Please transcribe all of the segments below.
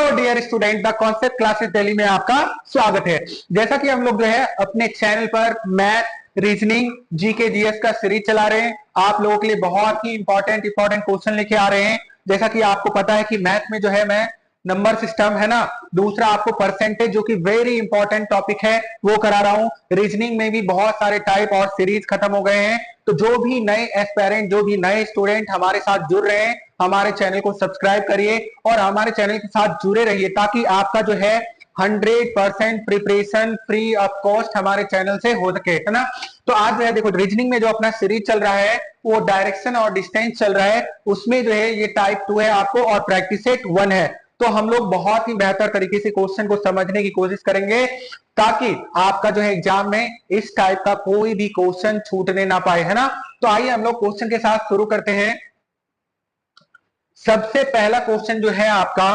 Hello dear student, the concept classes Delhi में आपका स्वागत है। जैसा कि हम लोग जो है अपने चैनल पर मैथ, रीजनिंग, जीके, जीएस का सीरीज चला रहे हैं। आप लोगों के लिए बहुत ही इंपॉर्टेंट क्वेश्चन लेके आ रहे हैं। जैसा कि आपको पता है कि मैथ में जो है मैं नंबर सिस्टम है ना, दूसरा आपको परसेंटेज जो कि वेरी इंपॉर्टेंट टॉपिक है वो करा रहा हूं। रीजनिंग में भी बहुत सारे टाइप और सीरीज खत्म हो गए हैं। तो जो भी नए एस्पेरेंट, जो भी नए स्टूडेंट हमारे साथ जुड़ रहे हैं, हमारे चैनल को सब्सक्राइब करिए और हमारे चैनल के साथ जुड़े रहिए ताकि आपका जो है 100% प्रिपरेशन फ्री ऑफ कॉस्ट हमारे चैनल से हो सके, है ना। तो आज जो है देखो, रीजनिंग में जो अपना सीरीज चल रहा है वो डायरेक्शन और डिस्टेंस चल रहा है। उसमें जो है ये टाइप 2 है आपको और प्रैक्टिस सेट 1 है। तो हम लोग बहुत ही बेहतर तरीके से क्वेश्चन को समझने की कोशिश करेंगे ताकि आपका जो है एग्जाम में इस टाइप का कोई भी क्वेश्चन छूटने ना पाए, है ना। तो आइए हम लोग क्वेश्चन के साथ शुरू करते हैं। सबसे पहला क्वेश्चन जो है आपका,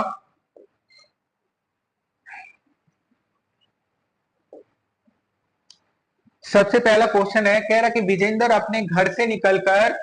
सबसे पहला क्वेश्चन है, कह रहा कि विजेंद्र अपने घर से निकलकर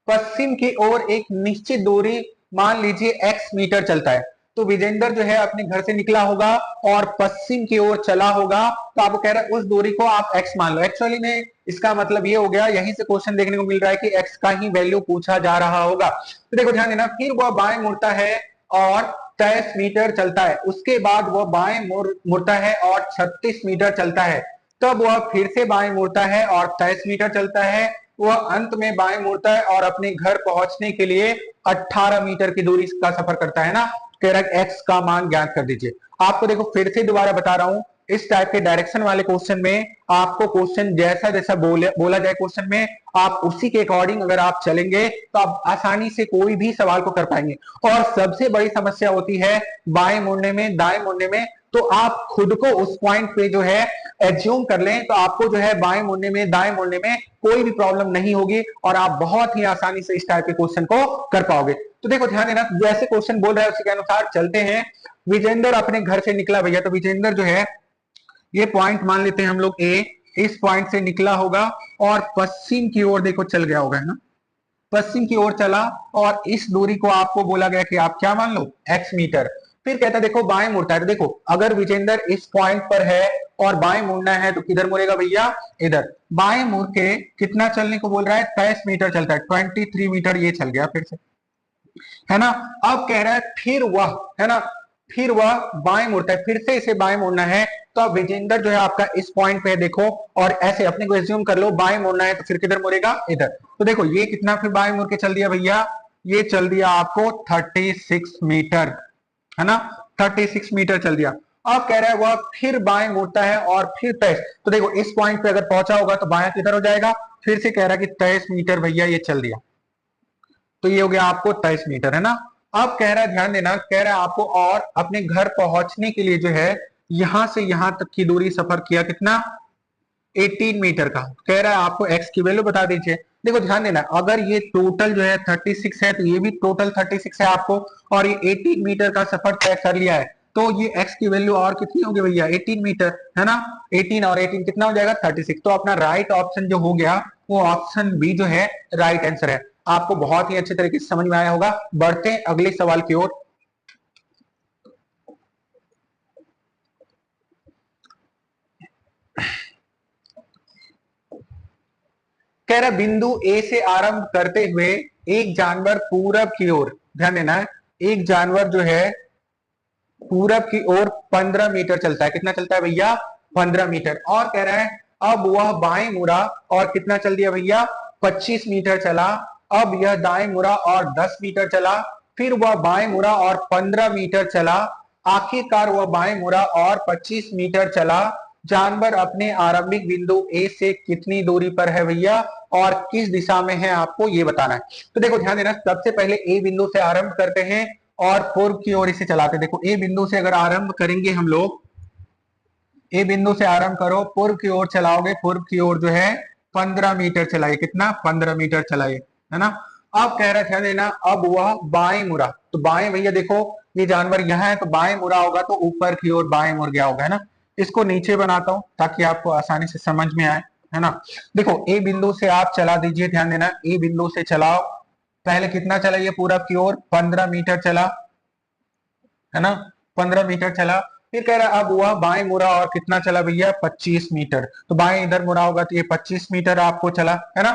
पश्चिम की ओर एक निश्चित दूरी, मान लीजिए x मीटर चलता है। तो विजेंद्र जो है अपने घर से निकला होगा और पश्चिम की ओर चला होगा। तो आपको कह रहा है उस दूरी को आप x मान लो। एक्चुअली में इसका मतलब ये हो गया, यहीं से क्वेश्चन देखने को मिल रहा है कि x का ही वैल्यू पूछा जा रहा होगा। तो देखो ध्यान देना, फिर वह बाएं मुड़ता है और 23 मीटर चलता है। उसके बाद वह बाएं मुड़ता है और 36 मीटर चलता है। तब वह फिर से बाएं मुड़ता है और 23 मीटर चलता है। वह अंत में बाएं मुड़ता है और अपने घर पहुंचने के लिए 18 मीटर की दूरी का सफर करता है ना। कह रहा है एक्स का मान ज्ञात कर दीजिए। आपको देखो फिर से दोबारा बता रहा हूं, इस टाइप के डायरेक्शन वाले क्वेश्चन में आपको क्वेश्चन जैसा जैसा बोला जाए क्वेश्चन में, आप उसी के अकॉर्डिंग अगर आप चलेंगे तो आप आसानी से कोई भी सवाल को कर पाएंगे। और सबसे बड़ी समस्या होती है बाएं मुड़ने में, दाएं मुड़ने में। तो आप खुद को उस पॉइंट पे जो है एज्यूम कर लें तो आपको जो है बाएं मुड़ने में, दाएं मुड़ने में कोई भी प्रॉब्लम नहीं होगी और आप बहुत ही आसानी से इस टाइप के क्वेश्चन को कर पाओगे। तो देखो ध्यान देना, जैसे क्वेश्चन बोल रहा है उसी के अनुसार चलते हैं। विजेंद्र अपने घर से निकला भैया, तो विजेंद्र जो है, ये पॉइंट मान लेते हैं हम लोग ए, इस पॉइंट से निकला होगा और पश्चिम की ओर देखो चल गया होगा, है ना। पश्चिम की ओर चला और इस दूरी को आपको बोला गया कि आप क्या मान लो, x मीटर। फिर कहता है देखो बाएं मुड़ता है। तो देखो अगर विजेंद्र इस पॉइंट पर है और बाएं मुड़ना है तो किधर मुड़ेगा भैया, इधर। बाएं मुड़ के कितना चलने को बोल रहा है, 23 मीटर चलता है, 23 मीटर ये चल गया फिर से, है ना। अब कह रहा है फिर वह, है ना, फिर वह बाएं मुड़ता है, फिर से इसे बाएं मुड़ना है। तो अब विजेंद्र जो है आपका इस पॉइंट पे देखो और ऐसे अपने को एज्यूम कर लो बाएं मुड़ना है तो फिर किधर मुड़ेगा, इधर। तो देखो ये कितना फिर बाएं मुड़ के चल दिया भैया, ये चल दिया आपको 36 मीटर, है ना। 36 मीटर चल दिया। अब कह रहा है वह फिर बाएं मुड़ता है और फिर 23। तो देखो इस पॉइंट पे अगर पहुंचा होगा तो बाएं किधर हो जाएगा, फिर से कह रहा है कि 23 मीटर भैया ये चल दिया। तो ये हो गया आपको 23 मीटर, है ना। अब कह रहा है, ध्यान देना, कह रहा है आपको और अपने घर पहुंचने के लिए जो है यहां से यहां तक की दूरी सफर किया कितना, 18 मीटर का। कह रहा है आपको एक्स की वैल्यू बता दीजिए। देखो ध्यान देना, अगर ये टोटल जो है 36 है तो ये भी टोटल 36 है आपको, और ये 18 मीटर का सफर तय कर लिया है। तो ये एक्स की वैल्यू और कितनी होगी भैया, 18 मीटर, है ना। 18 और 18 कितना हो जाएगा, 36। तो अपना राइट ऑप्शन जो हो गया वो ऑप्शन बी जो है राइट आंसर है। आपको बहुत ही अच्छे तरीके से समझ में आया होगा। बढ़ते हैं अगले सवाल की ओर। कह रहा बिंदु ए से आरंभ करते हुए एक जानवर पूरब की ओर, ध्यान देना है, एक जानवर जो है पूरब की ओर 15 मीटर चलता है। कितना चलता है भैया, 15 मीटर। और कह रहा है अब वह बाएं मुड़ा और कितना चल दिया भैया, 25 मीटर चला। अब यह दाएं मुड़ा और 10 मीटर चला। फिर वह बाएं मुड़ा और 15 मीटर चला। आखिरकार वह बाएं मुड़ा और 25 मीटर चला। जानवर अपने आरंभिक बिंदु ए से कितनी दूरी पर है भैया और किस दिशा में है, आपको ये बताना है। तो देखो ध्यान देना, सबसे पहले ए बिंदु से आरंभ करते हैं और पूर्व की ओर इसे चलाते। देखो ए बिंदु से अगर आरंभ करेंगे हम लोग, ए बिंदु से आरंभ करो, पूर्व की ओर चलाओगे, पूर्व की ओर जो है 15 मीटर चलाइए। कितना, 15 मीटर चलाइए, है ना। अब कह रहा है देना, अब वह बाएं मुड़ा। तो बाएं भैया देखो ये जानवर यहाँ है तो बाएं मुड़ा होगा तो ऊपर की ओर बाएं मुड़ गया होगा, है ना। इसको नीचे बनाता हूं ताकि आपको आसानी से समझ में आए, है ना। देखो ए बिंदु से आप चला दीजिए, ध्यान देना, ए बिंदु से चलाओ। पहले कितना चलाइए, पूरब की ओर 15 मीटर चला, है ना। 15 मीटर चला। फिर कह रहा है अब वह बाएं मुड़ा और कितना चला भैया, 25 मीटर। तो बाएं इधर मुड़ा होगा तो ये 25 मीटर आपको चला, है ना।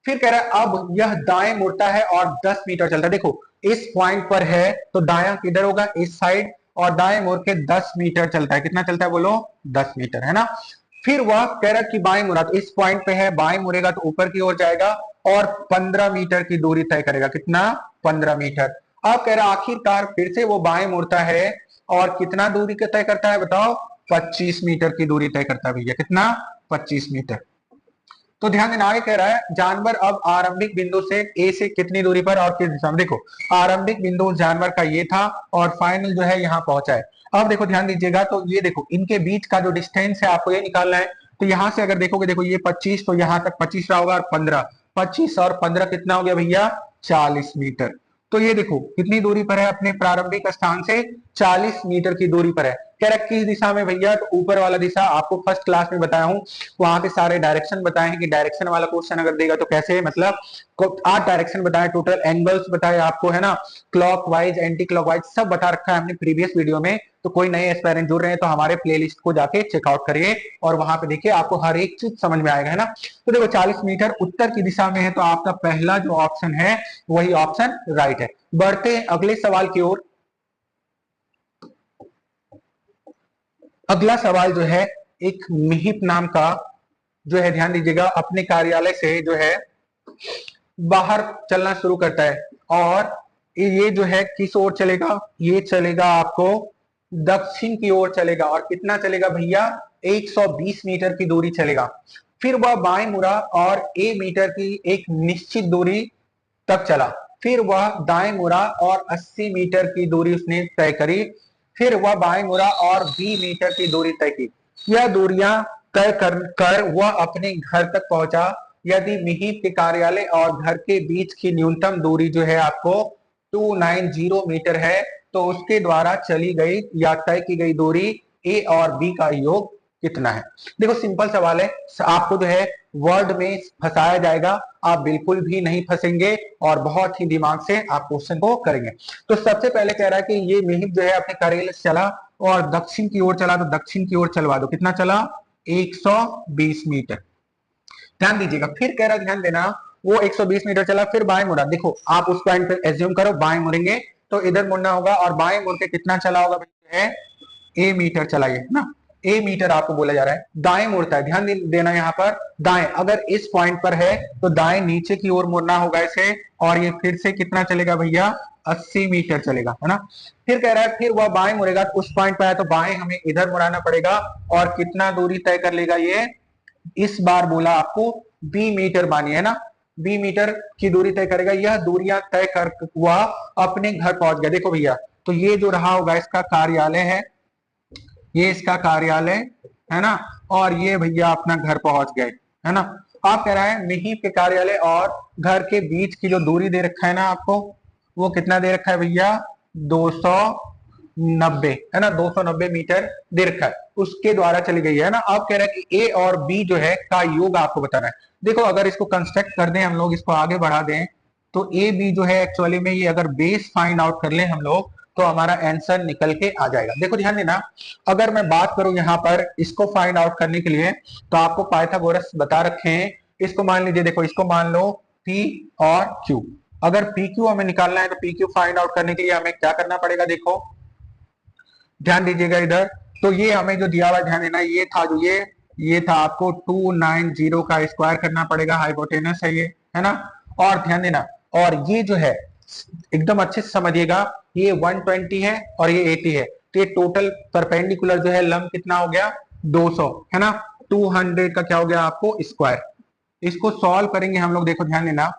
फिर कह रहा है अब यह दाएं मुड़ता है और 10 मीटर चलता है। देखो इस पॉइंट पर है तो दायां किधर होगा, इस साइड, और दाएं मुड़ के 10 मीटर चलता है। कितना चलता है बोलो, 10 मीटर, है ना। फिर वह कह रहा है कि बाएं मुड़ा, तो इस पॉइंट पे है, बाएं मुड़ेगा तो ऊपर की ओर जाएगा और 15 मीटर की दूरी तय करेगा। कितना, 15 मीटर। अब कह रहा है आखिरकार फिर से वो बाएं मुड़ता है और कितना दूरी का तय करता है बताओ, 25 मीटर की दूरी तय करता है भैया। कितना, 25 मीटर। तो ध्यान देना, आगे कह रहा है जानवर अब आरंभिक बिंदु से ए से कितनी दूरी पर और किस दिशा में। देखो आरंभिक बिंदु उस जानवर का ये था और फाइनल जो है यहाँ पहुंचा है। अब देखो ध्यान दीजिएगा, तो ये देखो इनके बीच का जो डिस्टेंस है आपको ये निकालना है। तो यहां से अगर देखोगे, देखो ये 25, तो यहां तक 25 रहा होगा और 15, 25 और 15 कितना हो गया भैया, 40 मीटर। तो ये देखो कितनी दूरी पर है, अपने प्रारंभिक स्थान से 40 मीटर की दूरी पर है। कह रहा है किस दिशा में भैया, तो ऊपर वाला दिशा आपको फर्स्ट क्लास में बताया हूं, वहां के सारे डायरेक्शन बताए हैं कि डायरेक्शन वाला क्वेश्चन अगर देगा तो कैसे, मतलब 8 डायरेक्शन बताए, टोटल एंगल्स बताए आपको, है ना, क्लॉकवाइज एंटी क्लॉकवाइज सब बता रखा है हमने प्रीवियस वीडियो में। तो कोई नए एस्पायरेंट जुड़ रहे हैं तो हमारे प्लेलिस्ट को जाके चेकआउट करिए और वहां पे देखिए आपको हर एक चीज समझ में आएगा, है ना। तो देखो 40 मीटर उत्तर की दिशा में है, तो आपका पहला जो ऑप्शन है वही ऑप्शन राइट है। बढ़ते हैं अगले सवाल की ओर। अगला सवाल जो है एक मिहिप नाम का जो है, ध्यान दीजिएगा, अपने कार्यालय से जो है बाहर चलना शुरू करता है और ये जो है किस ओर चलेगा, ये चलेगा आपको दक्षिण की ओर चलेगा। और कितना चलेगा भैया, 120 मीटर की दूरी चलेगा। फिर वह बाएं मुड़ा और ए मीटर की एक निश्चित दूरी तक चला। फिर वह दाएं मुड़ा और 80 मीटर की दूरी उसने तय करी। फिर वह बाएं मुड़ा और 20 मीटर की दूरी तय की। यह दूरियां तय कर वह अपने घर तक पहुंचा। यदि मिहिर के कार्यालय और घर के बीच की न्यूनतम दूरी जो है आपको 290 मीटर है, तो उसके द्वारा चली गई या तय की गई दूरी ए और बी का योग कितना है। देखो सिंपल सवाल है, आपको जो है वर्ड में फंसाया जाएगा, आप बिल्कुल भी नहीं फंसेंगे और बहुत ही दिमाग से आप क्वेश्चन को करेंगे। तो सबसे पहले कह रहा है कि ये मिहिर जो है अपने कार्यालय से चला और दक्षिण की ओर चला, तो दक्षिण की ओर चलवा दो। कितना चला, 120 मीटर। ध्यान दीजिएगा, फिर कह रहा ध्यान देना, वो 120 मीटर चला, फिर बाएं मुड़ा। देखो आप उस पॉइंट पे एज्यूम करो बाएं मुड़ेंगे तो इधर मुड़ना होगा और बाएं मुड़ के कितना चला होगा है, ए मीटर चलाइए ना, ए मीटर आपको बोला जा रहा है। दाएं मुड़ता है, ध्यान देना यहाँ पर दाएं, अगर इस पॉइंट पर है तो दाएं नीचे की ओर मुड़ना होगा इसे, और ये फिर से कितना चलेगा भैया, 80 मीटर चलेगा, है ना। फिर कह रहा है फिर वह बाएं मुड़ेगा, तो उस पॉइंट पर है तो बाएं हमें इधर मुड़ाना पड़ेगा और कितना दूरी तय कर लेगा ये, इस बार बोला आपको 20 मीटर मानिए, है ना, 20 मीटर की दूरी तय करेगा। यह दूरियां तय कर हुआ अपने घर पहुंच गया। देखो भैया, तो ये जो रहा होगा इसका कार्यालय है, ये इसका कार्यालय है ना, और ये भैया अपना घर पहुंच गए, है ना। आप कह रहा है मिहिर के कार्यालय और घर के बीच की जो दूरी दे रखा है ना आपको, वो कितना दे रखा है भैया, 290, है ना, 290 मीटर दे रखा है, उसके द्वारा चली गई है ना। अब कह रहा है कि ए और बी जो है का योग आपको बताना है। देखो अगर इसको कंस्ट्रक्ट कर दें हम लोग, इसको आगे बढ़ा दें, तो ए बी जो है एक्चुअली में ये अगर बेस फाइंड आउट कर लें हम लोग तो हमारा आंसर निकल के आ जाएगा। देखो ध्यान देना, अगर मैं बात करूं यहाँ पर इसको फाइंड आउट करने के लिए, तो आपको पाइथागोरस बता रखे हैं। इसको मान लीजिए, देखो इसको मान लो P और Q। अगर PQ हमें निकालना है तो PQ फाइंड आउट करने के लिए हमें क्या करना पड़ेगा, देखो ध्यान दीजिएगा इधर। तो ये हमें जो दिया हुआ, ध्यान देना, ये था जो ये था आपको 290 का स्क्वायर करना पड़ेगा, हाइपोटेनस है ये, है ना। और ध्यान देना, और ये जो है एकदम अच्छे से समझिएगा, ये 120 है और ये 80 है, तो ये टोटल परपेंडिकुलर जो है लंब कितना हो गया, 200, है ना। 200 का क्या हो गया आपको स्क्वायर। इसको सॉल्व करेंगे हम लोग, देखो ध्यान देना,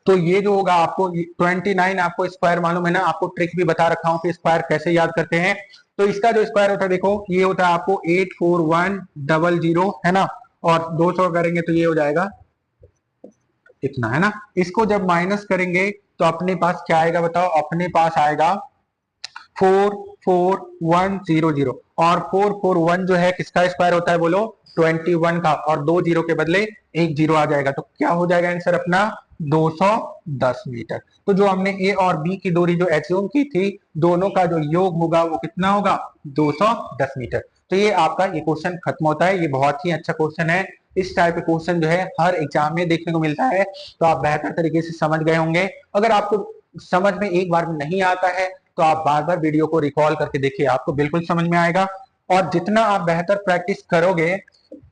तो ये जो होगा आपको 29 आपको स्क्वायर मालूम है ना, आपको ट्रिक भी बता रखा हूं कि स्क्वायर कैसे याद करते हैं। तो इसका जो स्क्वायर होता है, देखो ये होता है आपको 84100, है ना, और 200 करेंगे तो ये हो जाएगा इतना, है ना। इसको जब माइनस करेंगे तो अपने पास क्या आएगा बताओ, अपने पास आएगा 44100, और 441 जो है किसका स्क्वायर होता है बोलो, 21 का, और 2 जीरो के बदले 1 जीरो आ जाएगा, तो क्या हो जाएगा आंसर अपना 210 मीटर। तो जो हमने ए और बी की दूरी जो एज्यूम की थी, दोनों का जो योग होगा वो कितना होगा, 210 मीटर। तो ये आपका ये क्वेश्चन खत्म होता है। ये बहुत ही अच्छा क्वेश्चन है। इस टाइप के क्वेश्चन जो है हर एग्जाम में देखने को मिलता है, तो आप बेहतर तरीके से समझ गए होंगे। अगर आपको समझ में एक बार में नहीं आता है तो आप बार बार वीडियो को रिकॉल करके देखिए, आपको बिल्कुल समझ में आएगा। और जितना आप बेहतर प्रैक्टिस करोगे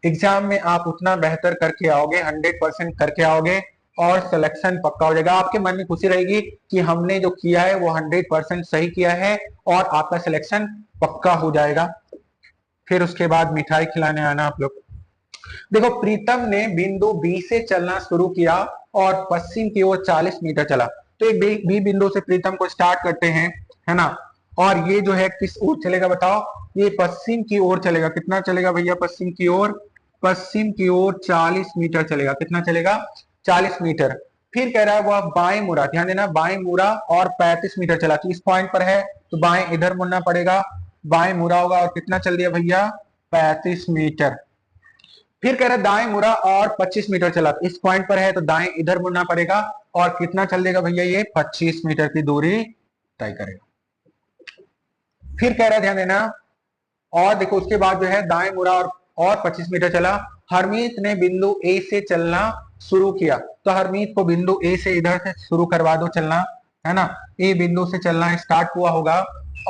एग्जाम में, आप उतना बेहतर करके आओगे, 100% करके आओगे और सिलेक्शन पक्का हो जाएगा। आपके मन में खुशी रहेगी कि हमने जो किया है वो 100% सही किया है, और आपका सिलेक्शन पक्का हो जाएगा। फिर उसके बाद मिठाई खिलाने आना आप लोग। देखो, प्रीतम ने बिंदु बी से चलना शुरू किया और पश्चिम की ओर 40 मीटर चला। तो एक बी बिंदु से प्रीतम को स्टार्ट करते हैं, है ना। और ये जो है किस ओर चलेगा बताओ, ये पश्चिम की ओर चलेगा। कितना चलेगा भैया पश्चिम की ओर, पश्चिम की ओर 40 मीटर चलेगा। कितना चलेगा, 40 मीटर। फिर कह रहा है वह बाएं मुड़ा, ध्यान देना, बाएं मुड़ा और 35 मीटर चला। तो इस पॉइंट पर है तो बाएं इधर मुड़ना पड़ेगा, बाएं मुड़ा होगा और कितना चल दिया भैया, 35 मीटर। फिर कह रहा है दाएं मुड़ा और 25 मीटर चला। इस पॉइंट पर है तो दाएं इधर मुड़ना पड़ेगा और कितना चल देगा भैया, ये 25 मीटर की दूरी तय करेगा। फिर कह रहा है ध्यान देना, और देखो उसके बाद जो है दाएं मुड़ा और 25 मीटर चला। हरमीत ने बिंदु ए से चलना शुरू किया। तो हरमीत को बिंदु ए से इधर से शुरू करवा दो चलना, है ना। ए बिंदु से चलना स्टार्ट हुआ होगा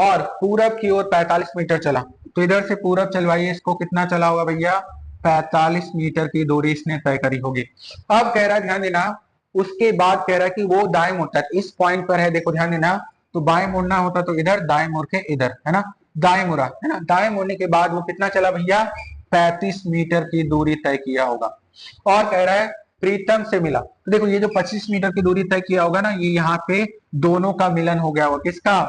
और पूरब की ओर 45 मीटर चला। तो इधर से पूरब चलवाइए इसको, कितना चला होगा भैया, 45 मीटर की दूरी इसने तय करी होगी। अब कह रहा है ध्यान देना, उसके बाद कह रहा है कि वो दाएं मुड़ता है। इस पॉइंट पर है, देखो ध्यान देना, तो बाएं मुड़ना होता तो इधर, दाएं मुड़ के इधर, है ना। दाएं मुड़ा, है ना। दाएं मुड़ने के बाद वो कितना चला भैया, 35 मीटर की दूरी तय किया होगा। और कह रहा है प्रीतम से मिला। तो देखो ये जो 25 मीटर की दूरी तय किया होगा ना, ये यहाँ पे दोनों का मिलन हो गया होगा। किसका,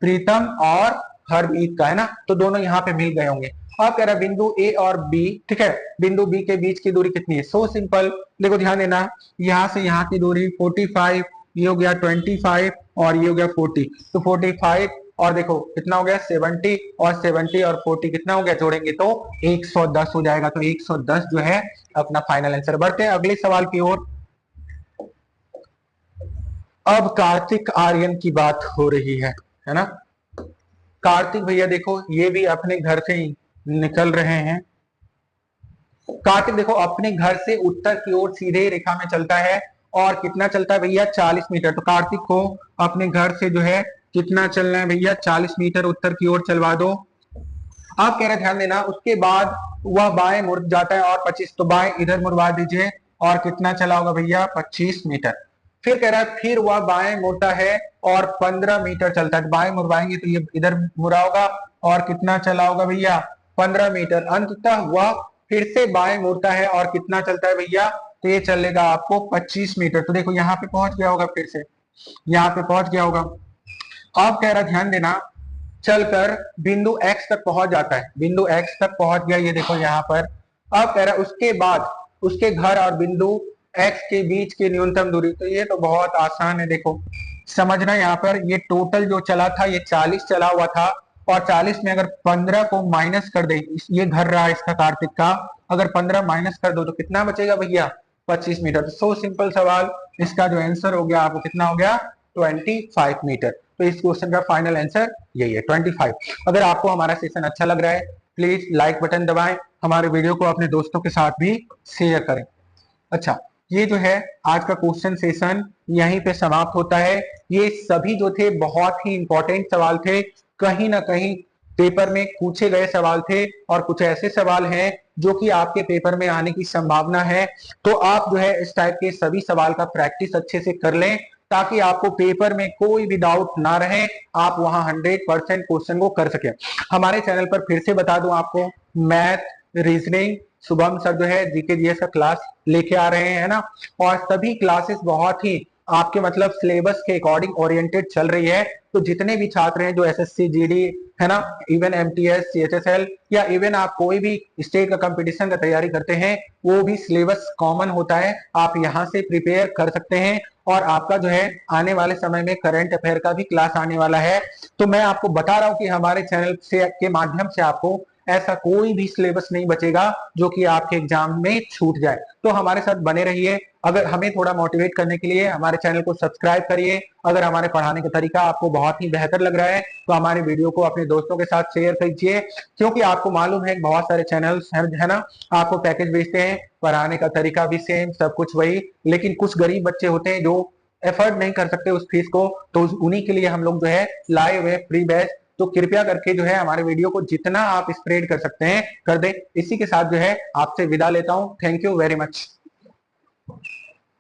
प्रीतम और हरमीत का, है ना। तो दोनों यहाँ पे मिल गए होंगे। अब कह रहा है बिंदु ए और बी, ठीक है, बिंदु बी के बीच की दूरी कितनी है, सो सिंपल। देखो ध्यान देना, यहाँ से यहाँ की दूरी 45, ये हो गया 25 और ये हो गया 40। तो 45 और देखो कितना हो गया 70, और 70 और 40 कितना हो गया, जोड़ेंगे तो 110 हो जाएगा। तो 110 जो है अपना फाइनल आंसर। बढ़ते हैं अगले सवाल की ओर। अब कार्तिक आर्यन की बात हो रही है ना। कार्तिक भैया देखो ये भी अपने घर से ही निकल रहे हैं। कार्तिक देखो अपने घर से उत्तर की ओर सीधे रेखा में चलता है और कितना चलता है भैया, 40 मीटर। तो कार्तिक को अपने घर से जो है कितना चलना है भैया, 40 मीटर उत्तर की ओर चलवा दो। आप कह रहे ध्यान देना, उसके बाद वह बाएं मुड़ जाता है और 25, तो बाएं इधर मुड़वा दीजिए और कितना चला होगा भैया, 25 मीटर। फिर कह रहा है फिर वह बाएं मुड़ता है और 15 मीटर चलता है। बाएं मुड़वाएंगे तो ये इधर मुड़ा होगा और कितना चला होगा भैया, 15 मीटर। अंततः वह फिर से बाएं मुड़ता है और कितना चलता है भैया, तो ये चलेगा आपको 25 मीटर। तो देखो यहाँ पे पहुंच गया होगा, फिर से यहाँ पे पहुंच गया होगा। अब कह रहा ध्यान देना, चलकर बिंदु एक्स तक पहुंच जाता है। बिंदु एक्स तक पहुंच गया, ये देखो यहाँ पर। अब कह रहा है उसके बाद उसके घर और बिंदु एक्स के बीच की न्यूनतम दूरी। तो ये तो बहुत आसान है, देखो समझना। यहाँ पर ये टोटल जो चला था ये 40 चला हुआ था, और 40 में अगर 15 को माइनस कर दे, ये घर रहा इसका कार्तिक का, अगर 15 माइनस कर दो तो कितना बचेगा भैया, 25 मीटर। तो सो सिंपल सवाल, इसका जो आंसर हो गया आपको कितना हो गया, 25 मीटर। तो इस क्वेश्चन का फाइनल आंसर यही है, 25। अगर आपको हमारा सेशन अच्छा लग रहा है प्लीज लाइक बटन दबाएं, हमारे वीडियो को अपने दोस्तों के साथ भी शेयर करें। अच्छा, ये जो है आज का क्वेश्चन सेशन यहीं पे समाप्त होता है। ये सभी जो थे बहुत ही इंपॉर्टेंट सवाल थे, कहीं ना कहीं पेपर में पूछे गए सवाल थे, और कुछ ऐसे सवाल हैं जो कि आपके पेपर में आने की संभावना है। तो आप जो है इस टाइप के सभी सवाल का प्रैक्टिस अच्छे से कर लें, ताकि आपको पेपर में कोई भी डाउट ना रहे, आप वहां 100% क्वेश्चन को कर सके। हमारे चैनल पर फिर से बता दूं आपको, मैथ, रीजनिंग, शुभम सर जो है जीके जीएस का क्लास लेके आ रहे हैं ना, और सभी क्लासेस बहुत ही आपके मतलब सिलेबस के अकॉर्डिंग ओरिएंटेड चल रही है। तो जितने भी छात्र हैं जो एसएससी जीडी, है ना, इवन एमटीएस, सीएचएसएल, या इवन आप कोई भी स्टेट का कंपटीशन का तैयारी करते हैं, वो भी सिलेबस कॉमन होता है, आप यहाँ से प्रिपेयर कर सकते हैं। और आपका जो है आने वाले समय में करंट अफेयर का भी क्लास आने वाला है। तो मैं आपको बता रहा हूँ कि हमारे चैनल से के माध्यम से आपको ऐसा कोई भी सिलेबस नहीं बचेगा जो कि आपके एग्जाम में छूट जाए। तो हमारे साथ बने रहिए। अगर हमें थोड़ा मोटिवेट करने के लिए हमारे चैनल को सब्सक्राइब करिए। अगर हमारे पढ़ाने का तरीका आपको बहुत ही बेहतर लग रहा है तो हमारे वीडियो को अपने दोस्तों के साथ शेयर कीजिए, क्योंकि आपको मालूम है बहुत सारे चैनल्स है ना, आपको पैकेज भेजते हैं, पढ़ाने का तरीका भी सेम, सब कुछ वही, लेकिन कुछ गरीब बच्चे होते हैं जो एफर्ट नहीं कर सकते उस फीस को, तो उन्हीं के लिए हम लोग जो है लाए हुए फ्री बैच। तो कृपया करके जो है हमारे वीडियो को जितना आप स्प्रेड कर सकते हैं कर दें। इसी के साथ जो है आपसे विदा लेता हूं। Thank you very much.